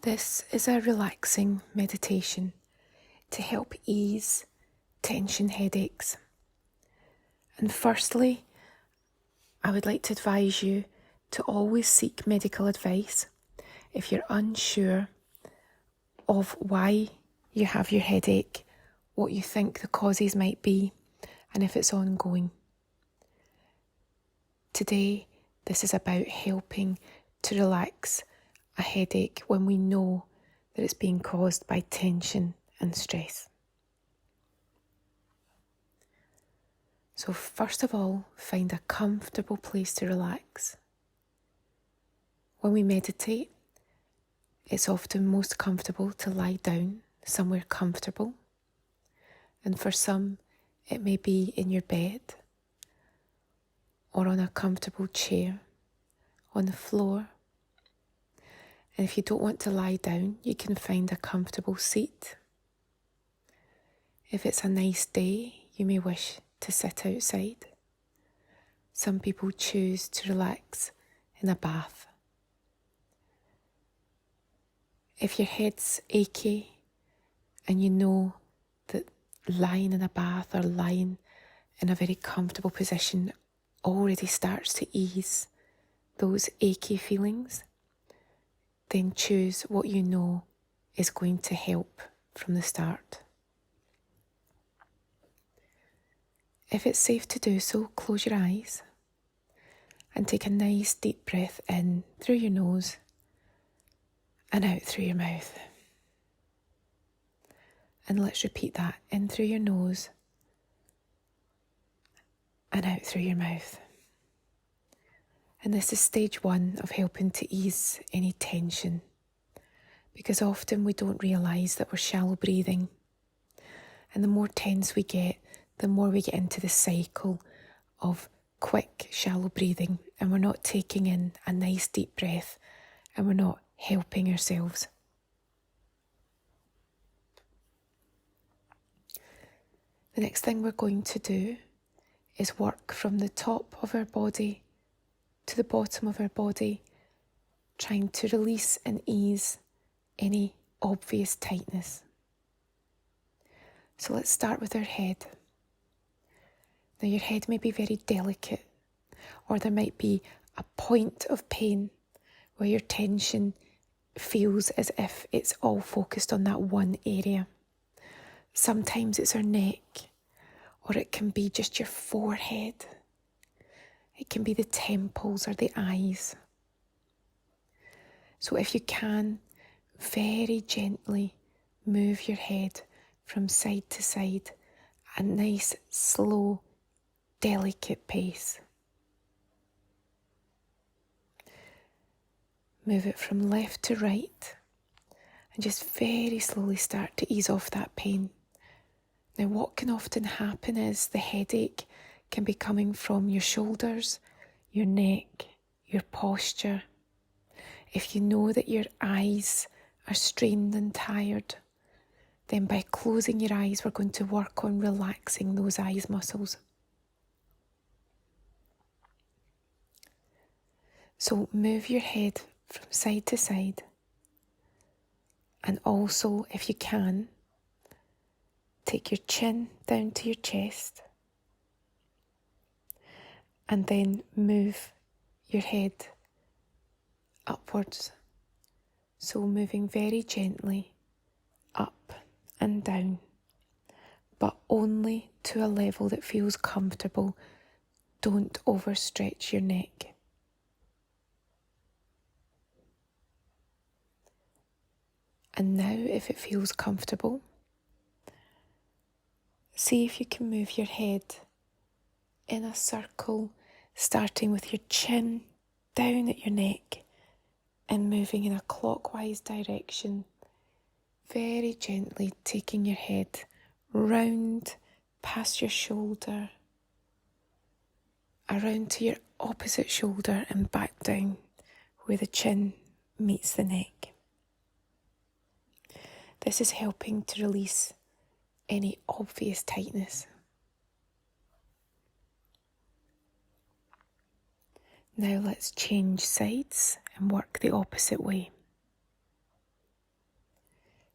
This is a relaxing meditation to help ease tension headaches. And firstly, I would like to advise you to always seek medical advice if you're unsure of why you have your headache, what you think the causes might be, and if it's ongoing. Today, this is about helping to relax a headache when we know that it's being caused by tension and stress. So first of all, find a comfortable place to relax. When we meditate, it's often most comfortable to lie down somewhere comfortable. And for some, it may be in your bed or on a comfortable chair, on the floor. And if you don't want to lie down, you can find a comfortable seat. If it's a nice day, you may wish to sit outside. Some people choose to relax in a bath. If your head's achy and you know that lying in a bath or lying in a very comfortable position already starts to ease those achy feelings, then choose what you know is going to help from the start. If it's safe to do so, close your eyes and take a nice deep breath in through your nose and out through your mouth. And let's repeat that, in through your nose and out through your mouth. And this is stage 1 of helping to ease any tension, because often we don't realise that we're shallow breathing. And the more tense we get, the more we get into the cycle of quick, shallow breathing, and we're not taking in a nice deep breath, and we're not helping ourselves. The next thing we're going to do is work from the top of our body to the bottom of our body, trying to release and ease any obvious tightness. So let's start with our head. Now your head may be very delicate, or there might be a point of pain where your tension feels as if it's all focused on that one area. Sometimes it's our neck, or it can be just your forehead. It can be the temples or the eyes. So if you can, very gently move your head from side to side, a nice, slow, delicate pace. Move it from left to right and just very slowly start to ease off that pain. Now, what can often happen is the headache can be coming from your shoulders, your neck, your posture. If you know that your eyes are strained and tired, then by closing your eyes, we're going to work on relaxing those eyes muscles. So move your head from side to side, and also, if you can, take your chin down to your chest, and then move your head upwards. So moving very gently up and down, but only to a level that feels comfortable. Don't overstretch your neck. And now, if it feels comfortable, see if you can move your head in a circle, starting with your chin down at your neck and moving in a clockwise direction, very gently taking your head round past your shoulder, around to your opposite shoulder and back down where the chin meets the neck. This is helping to release any obvious tightness. Now let's change sides and work the opposite way.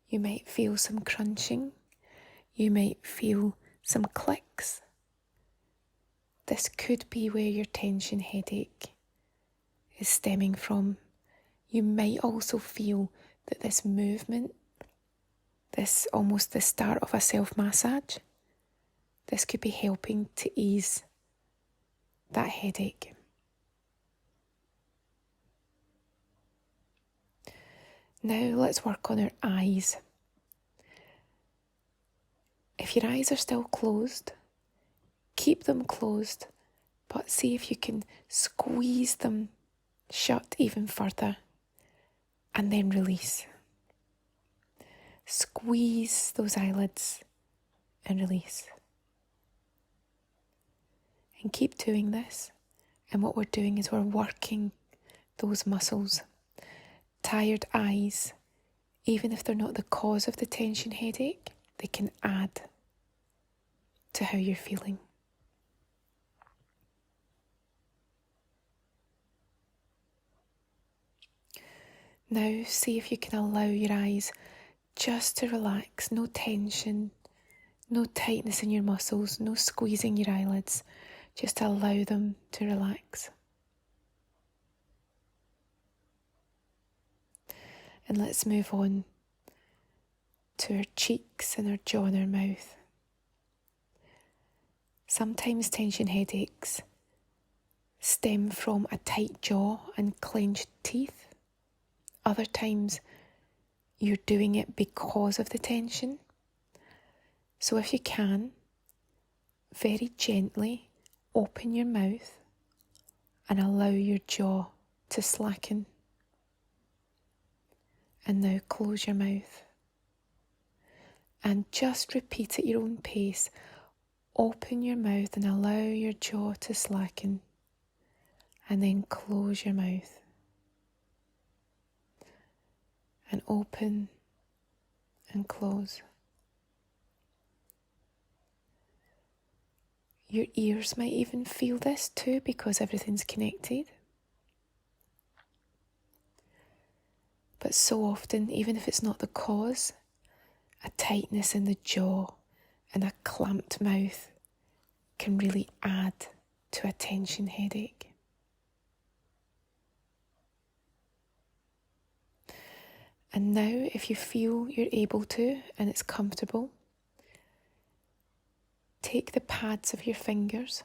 You might feel some crunching. You might feel some clicks. This could be where your tension headache is stemming from. You might also feel that this movement, this almost the start of a self-massage, this could be helping to ease that headache. Now let's work on our eyes. If your eyes are still closed, keep them closed, but see if you can squeeze them shut even further and then release. Squeeze those eyelids and release. And keep doing this. And what we're doing is we're working those muscles. Tired eyes, even if they're not the cause of the tension headache, they can add to how you're feeling. Now see if you can allow your eyes just to relax. No tension, no tightness in your muscles, no squeezing your eyelids. Just allow them to relax. And let's move on to our cheeks and our jaw and our mouth. Sometimes tension headaches stem from a tight jaw and clenched teeth. Other times you're doing it because of the tension. So if you can, very gently open your mouth and allow your jaw to slacken. And now close your mouth. And just repeat at your own pace. Open your mouth and allow your jaw to slacken. And then close your mouth. And open and close. Your ears might even feel this too because everything's connected. But so often, even if it's not the cause, a tightness in the jaw and a clamped mouth can really add to a tension headache. And now, if you feel you're able to and it's comfortable, take the pads of your fingers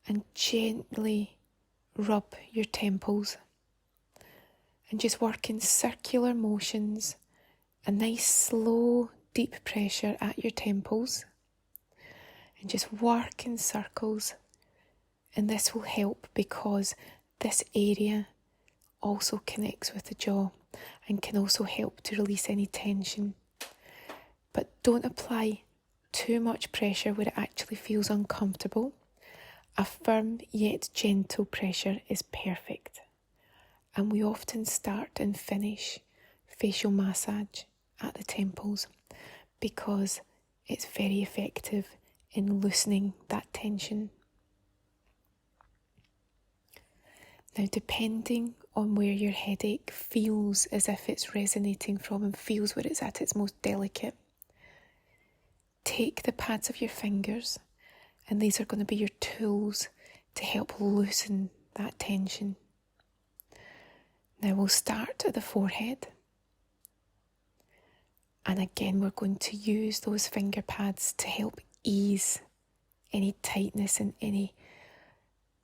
and gently rub your temples. And just work in circular motions, a nice slow deep pressure at your temples. And just work in circles. And this will help because this area also connects with the jaw and can also help to release any tension. But don't apply too much pressure where it actually feels uncomfortable. A firm yet gentle pressure is perfect. And we often start and finish facial massage at the temples because it's very effective in loosening that tension. Now, depending on where your headache feels as if it's resonating from and feels where it's at its most delicate, take the pads of your fingers, and these are going to be your tools to help loosen that tension. Now we'll start at the forehead. And again, we're going to use those finger pads to help ease any tightness and any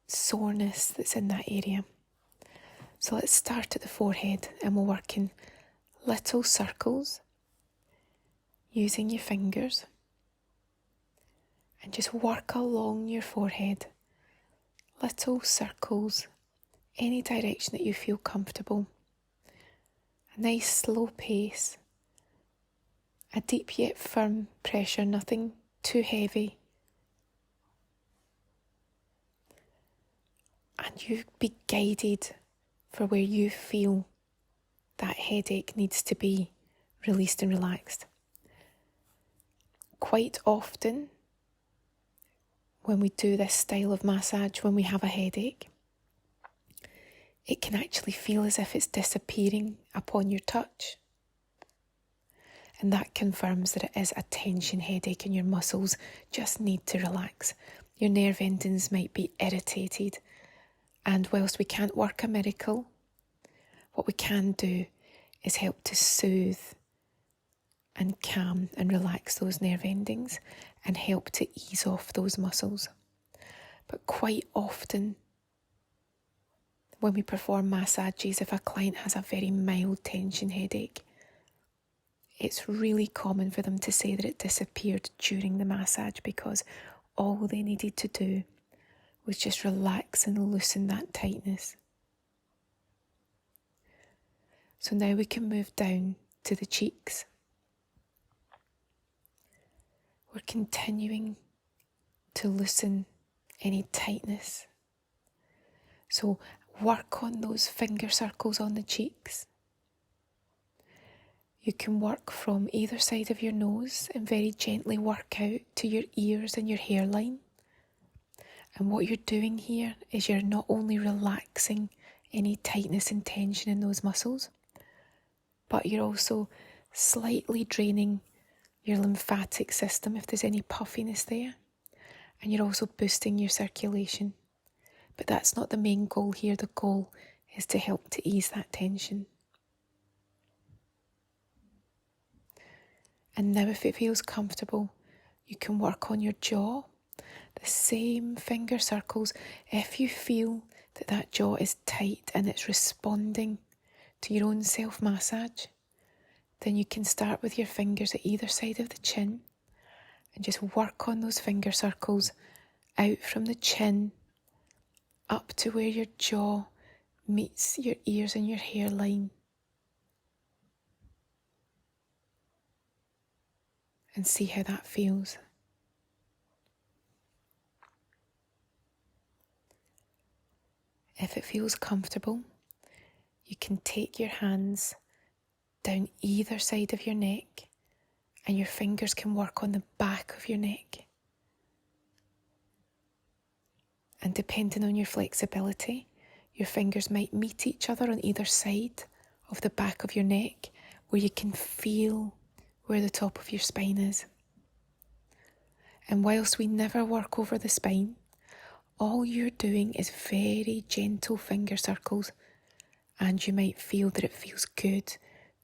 soreness that's in that area. So let's start at the forehead and we'll work in little circles using your fingers. And just work along your forehead. Little circles. Any direction that you feel comfortable. A nice slow pace. A deep yet firm pressure, nothing too heavy. And you be guided for where you feel that headache needs to be released and relaxed. Quite often, when we do this style of massage, when we have a headache, it can actually feel as if it's disappearing upon your touch. And that confirms that it is a tension headache and your muscles just need to relax. Your nerve endings might be irritated. And whilst we can't work a miracle, what we can do is help to soothe and calm and relax those nerve endings and help to ease off those muscles. But quite often, when we perform massages, if a client has a very mild tension headache, it's really common for them to say that it disappeared during the massage because all they needed to do was just relax and loosen that tightness. So now we can move down to the cheeks. We're continuing to loosen any tightness. So work on those finger circles on the cheeks. You can work from either side of your nose and very gently work out to your ears and your hairline. And what you're doing here is you're not only relaxing any tightness and tension in those muscles, but you're also slightly draining your lymphatic system if there's any puffiness there. And you're also boosting your circulation. But that's not the main goal here. The goal is to help to ease that tension. And now if it feels comfortable, you can work on your jaw. The same finger circles. If you feel that that jaw is tight and it's responding to your own self-massage, then you can start with your fingers at either side of the chin and just work on those finger circles out from the chin up to where your jaw meets your ears and your hairline. And see how that feels. If it feels comfortable, you can take your hands down either side of your neck and your fingers can work on the back of your neck. And depending on your flexibility, your fingers might meet each other on either side of the back of your neck where you can feel where the top of your spine is. And whilst we never work over the spine, all you're doing is very gentle finger circles, and you might feel that it feels good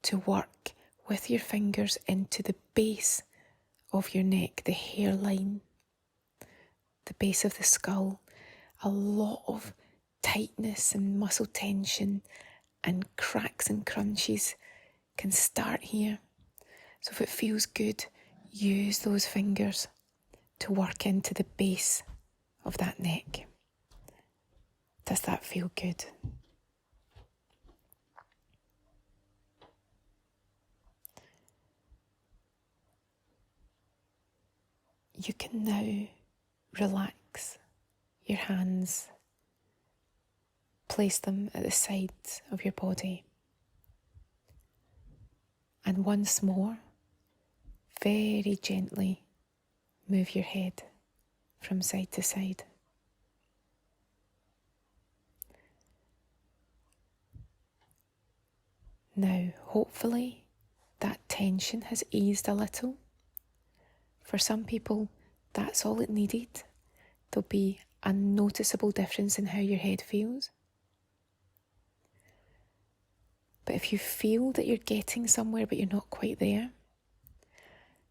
to work with your fingers into the base of your neck, the hairline, the base of the skull. A lot of tightness and muscle tension and cracks and crunches can start here. So if it feels good, use those fingers to work into the base of that neck. Does that feel good? You can now relax your hands, place them at the sides of your body, and once more, very gently move your head from side to side. Now, hopefully, that tension has eased a little. For some people, that's all it needed. There'll be a noticeable difference in how your head feels. But if you feel that you're getting somewhere but you're not quite there,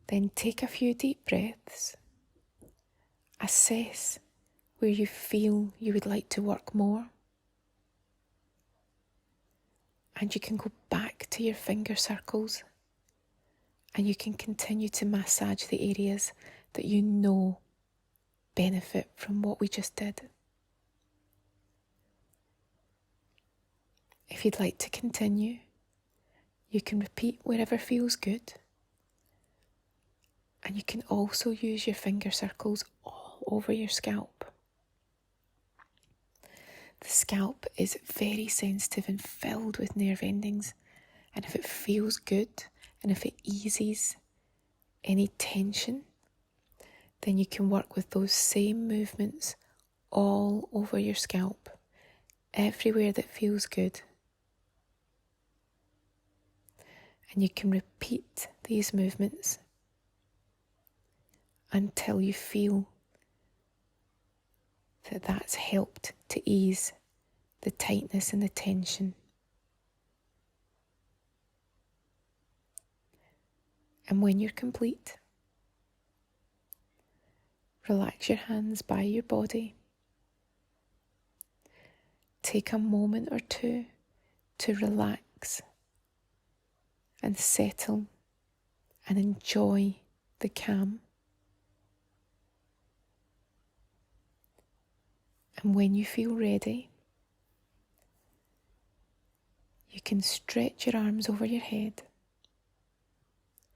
then take a few deep breaths. Assess where you feel you would like to work more. And you can go back to your finger circles and you can continue to massage the areas that you know benefit from what we just did. If you'd like to continue, you can repeat wherever feels good. And you can also use your finger circles all over your scalp. The scalp is very sensitive and filled with nerve endings. And if it feels good and if it eases any tension, then you can work with those same movements all over your scalp, everywhere that feels good. And you can repeat these movements until you feel that that's helped to ease the tightness and the tension. And when you're complete, relax your hands by your body. Take a moment or two to relax and settle and enjoy the calm. And when you feel ready, you can stretch your arms over your head,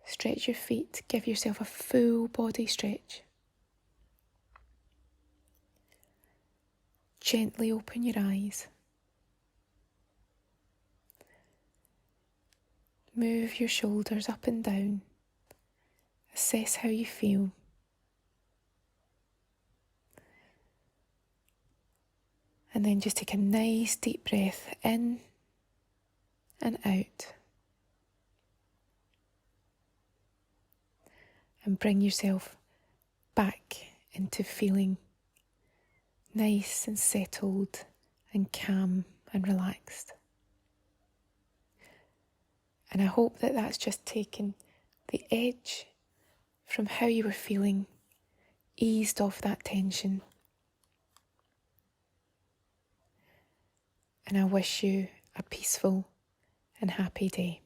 stretch your feet, give yourself a full body stretch. Gently open your eyes. Move your shoulders up and down. Assess how you feel. And then just take a nice deep breath in and out. And bring yourself back into feeling nice and settled and calm and relaxed. And I hope that that's just taken the edge from how you were feeling, eased off that tension. And I wish you a peaceful and happy day.